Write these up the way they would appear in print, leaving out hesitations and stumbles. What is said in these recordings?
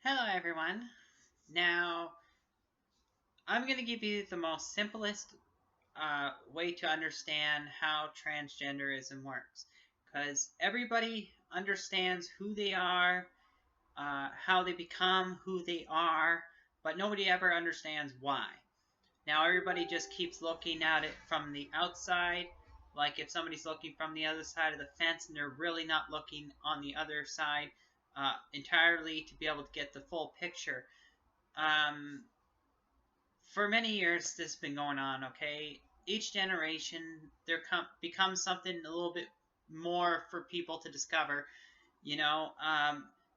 Hello everyone. Now, I'm going to give you the most simplest way to understand how transgenderism works. Because everybody understands who they are, how they become who they are, but nobody ever understands why. Now, everybody just keeps looking at it from the outside, like if somebody's looking from the other side of the fence and they're really not looking on the other side entirely to be able to get the full picture. Um, for many years this has been going on. Okay, each generation becomes something a little bit more for people to discover. You know,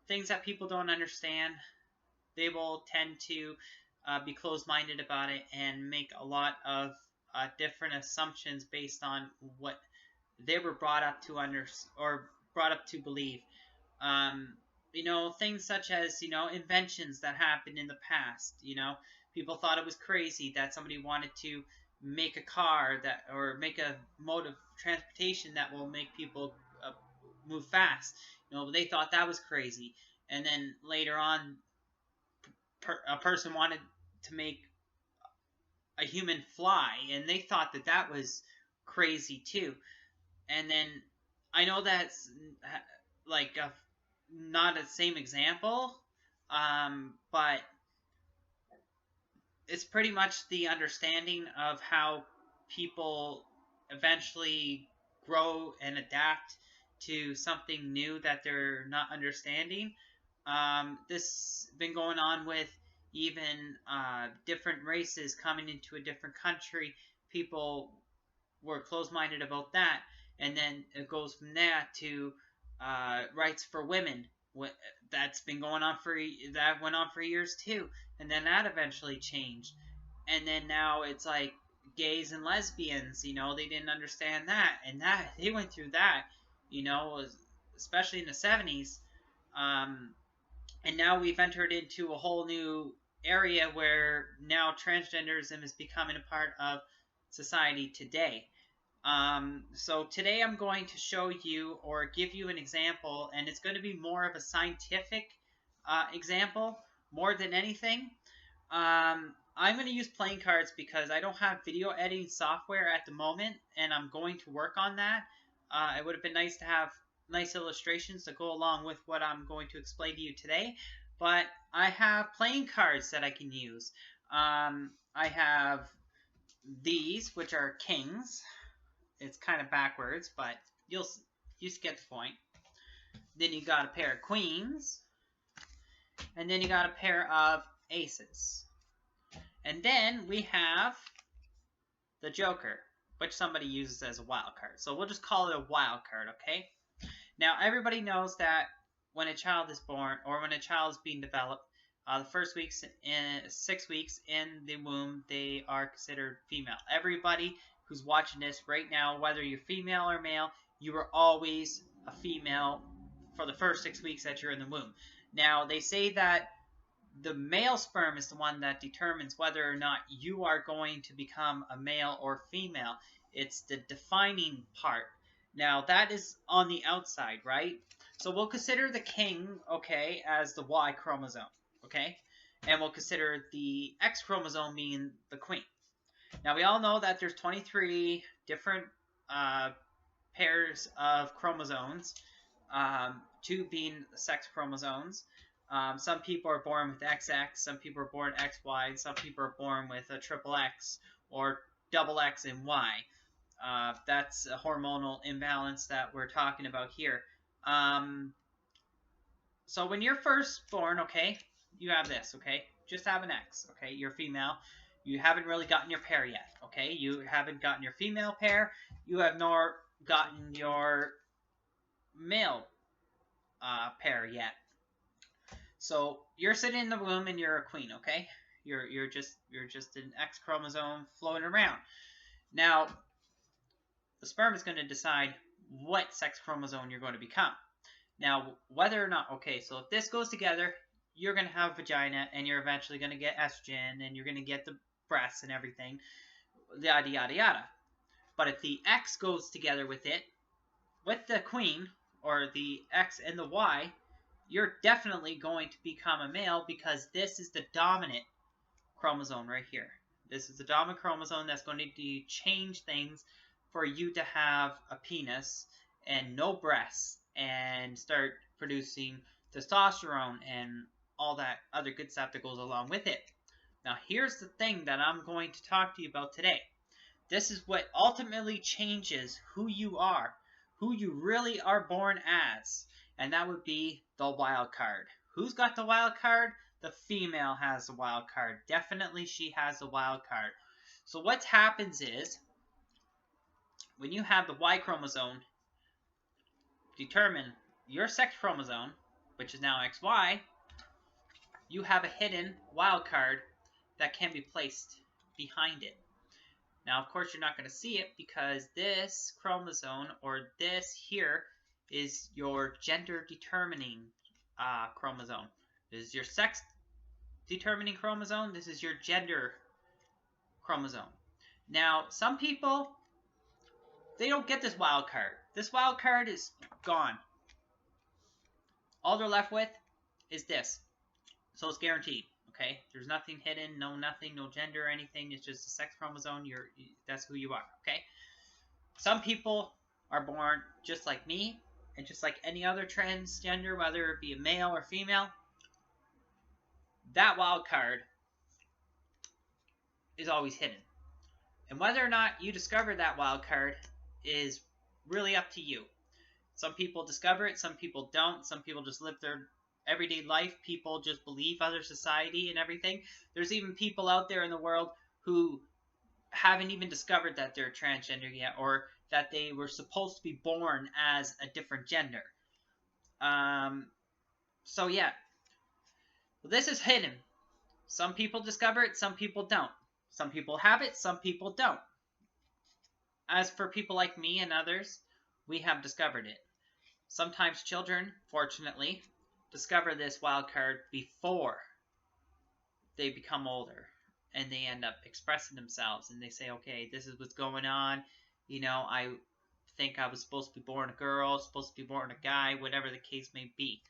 things that people don't understand, they will tend to be closed-minded about it and make a lot of different assumptions based on what they were brought up to or brought up to believe. um, things such as, inventions that happened in the past. People thought it was crazy that somebody wanted to make a car that, or make a mode of transportation that will make people move fast. They thought that was crazy. And then later on, a person wanted to make a human fly, and they thought that that was crazy too. And then I know that's like not a same example, but it's pretty much the understanding of how people eventually grow and adapt to something new that they're not understanding. This has been going on with even different races coming into a different country. People were closed-minded about that, and then it goes from that to rights for women. That's been going on that went on for years too, and then that eventually changed, and then now it's like gays and lesbians. They didn't understand that, and that they went through that. Especially in the 70s, and now we've entered into a whole new area where now transgenderism is becoming a part of society today. So today I'm going to show you or give you an example, and it's going to be more of a scientific example more than anything. I'm going to use playing cards because I don't have video editing software at the moment, and I'm going to work on that. It would have been nice to have nice illustrations to go along with what I'm going to explain to you today, but I have playing cards that I can use. I have these, which are kings. It's kind of backwards, but you get the point. Then you got a pair of queens, and then you got a pair of aces. And then we have the joker, which somebody uses as a wild card. So we'll just call it a wild card, okay? Now, everybody knows that when a child is born, or when a child is being developed, the first 6 weeks in the womb, they are considered female. Everybody who's watching this right now, whether you're female or male, you are always a female for the first 6 weeks that you're in the womb. Now, they say that the male sperm is the one that determines whether or not you are going to become a male or female. It's the defining part. Now, that is on the outside, right? So we'll consider the king, okay, as the Y chromosome, okay? And we'll consider the X chromosome being the queen. Now, we all know that there's 23 different pairs of chromosomes, 2 being sex chromosomes. Some people are born with XX, some people are born XY, some people are born with a triple X or double X and Y. That's a hormonal imbalance that we're talking about here. So when you're first born, okay, you have this, okay? Just have an X, okay? You're female. You haven't really gotten your pair yet, okay? You haven't gotten your female pair. You have nor gotten your male pair yet. So you're sitting in the womb and you're a queen, okay? You're just an X chromosome floating around. Now, the sperm is going to decide what sex chromosome you're going to become. Now, whether or not, okay, so if this goes together, you're going to have a vagina, and you're eventually going to get estrogen, and you're going to get the breasts and everything, yada, yada, yada. But if the X goes together with it, with the queen, or the X and the Y, you're definitely going to become a male because this is the dominant chromosome right here. This is the dominant chromosome that's going to change things for you to have a penis and no breasts and start producing testosterone and all that other good stuff that goes along with it. Now, here's the thing that I'm going to talk to you about today. This is what ultimately changes who you are, who you really are born as, and that would be the wild card. Who's got the wild card? The female has the wild card. Definitely she has the wild card. So what happens is, when you have the Y chromosome determine your sex chromosome, which is now XY, you have a hidden wild card that can be placed behind it. Now, of course, you're not going to see it because this chromosome, or this here, is your gender determining chromosome. This is your sex determining chromosome. This is your gender chromosome. Now, some people, they don't get this wild card. This wild card is gone. All they're left with is this. So it's guaranteed. Okay, there's nothing hidden, no nothing, no gender or anything. It's just a sex chromosome. That's who you are. Okay. Some people are born just like me, and just like any other transgender, whether it be a male or female. That wild card is always hidden, and whether or not you discover that wild card is really up to you. Some people discover it, some people don't. Some people just live their everyday life. People just believe other society and everything. There's even people out there in the world who haven't even discovered that they're transgender yet, or that they were supposed to be born as a different gender. So yeah, this is hidden. Some people discover it, some people don't. Some people have it, some people don't. As for people like me and others, we have discovered it. Sometimes children, fortunately, discover this wild card before they become older, and they end up expressing themselves, and they say, okay, this is what's going on. You know, I think I was supposed to be born a girl, supposed to be born a guy, whatever the case may be.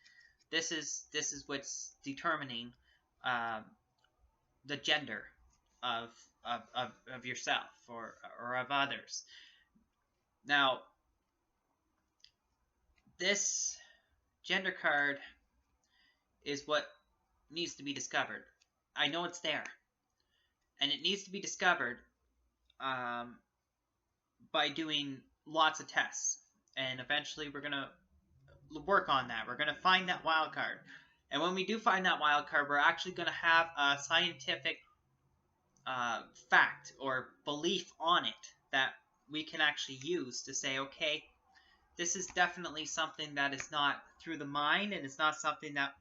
This is what's determining the gender of yourself or of others. Now, this gender card is what needs to be discovered. I know it's there, and it needs to be discovered by doing lots of tests, and eventually we're going to work on that. We're going to find that wild card, and when we do find that wild card, we're actually going to have a scientific fact or belief on it that we can actually use to say, okay, this is definitely something that is not through the mind, and it's not something that,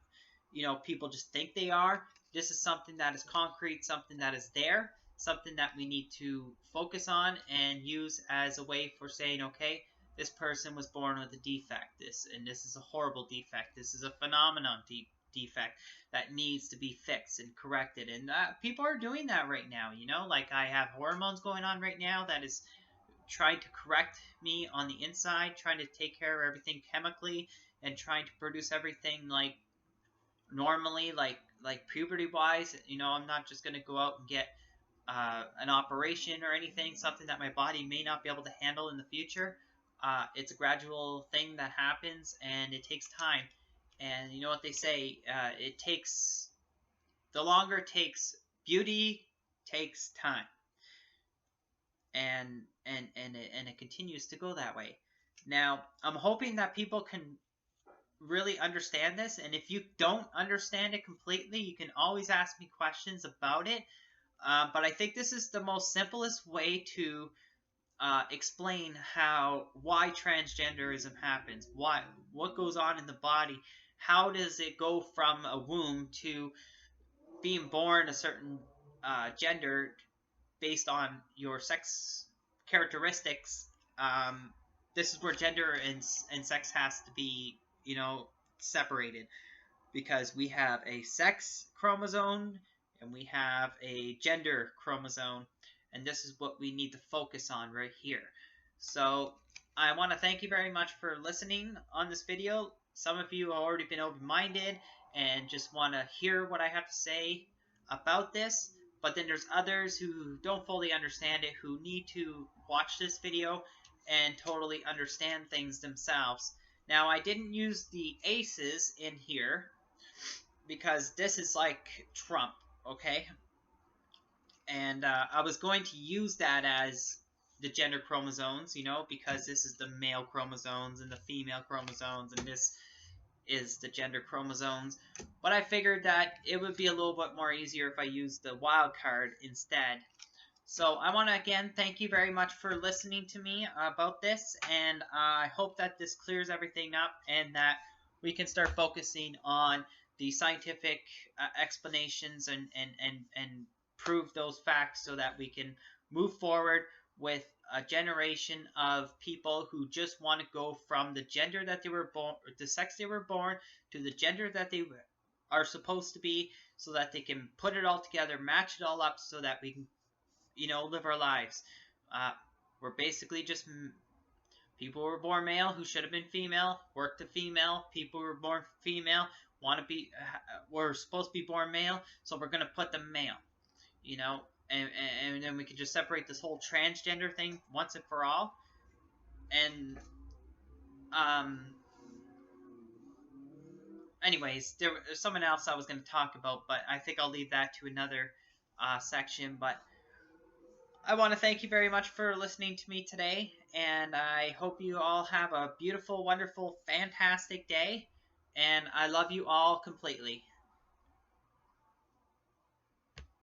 you know, people just think they are. This is something that is concrete, something that is there, something that we need to focus on and use as a way for saying, okay, this person was born with a defect, this is a horrible defect, this is a phenomenon defect that needs to be fixed and corrected. And people are doing that right now, you know, like I have hormones going on right now that is trying to correct me on the inside, trying to take care of everything chemically, and trying to produce everything like normally, like puberty wise. You know, I'm not just going to go out and get an operation or anything, something that my body may not be able to handle in the future. It's a gradual thing that happens, and it takes time. And you know what they say, the longer it takes, beauty takes time. And it continues to go that way. Now, I'm hoping that people can really understand this, and if you don't understand it completely, you can always ask me questions about it. But I think this is the most simplest way to explain why transgenderism happens, what goes on in the body, how does it go from a womb to being born a certain gender based on your sex characteristics. This is where gender and sex has to be, you know, separated, because we have a sex chromosome and we have a gender chromosome, and this is what we need to focus on right here. So I want to thank you very much for listening on this video. some of you have already been open-minded and just want to hear what I have to say about this, but then there's others who don't fully understand it, who need to watch this video and totally understand things themselves. Now, I didn't use the aces in here because this is like Trump, okay? And I was going to use that as the gender chromosomes, because this is the male chromosomes and the female chromosomes, and this is the gender chromosomes. But I figured that it would be a little bit more easier if I used the wild card instead. So I want to again thank you very much for listening to me about this, and I hope that this clears everything up and that we can start focusing on the scientific explanations and prove those facts so that we can move forward with a generation of people who just want to go from the gender that they were born, the sex they were born, to the gender that they are supposed to be, so that they can put it all together, match it all up, so that we can live our lives. We're basically just people who were born male who should have been female, work to female. People who were born female want to be, were supposed to be born male, so we're gonna put them male. And then we could just separate this whole transgender thing once and for all. And anyways, there's someone else I was going to talk about, but I think I'll leave that to another section. But I want to thank you very much for listening to me today, and I hope you all have a beautiful, wonderful, fantastic day, and I love you all completely.